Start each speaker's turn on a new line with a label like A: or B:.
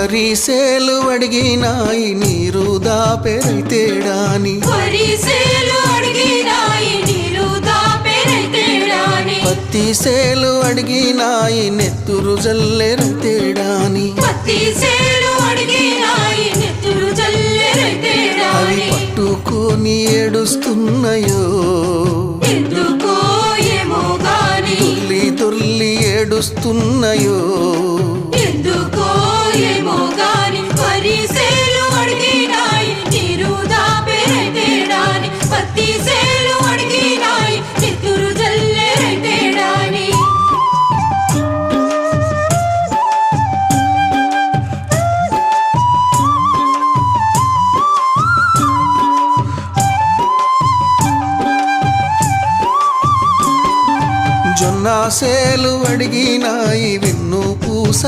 A: వరిసేలు అడిగినాయి నీరు దాపెరైతేడాని పత్తి సేలు అడిగినాయి నెత్తురు జల్లెరైతేడాని అవి పట్టుకొని ఏడుస్తున్నాయో తుల్లి తుల్లి ఏడుస్తున్నాయో జొన్న సేలు అడిగినాయి వెన్ను పూస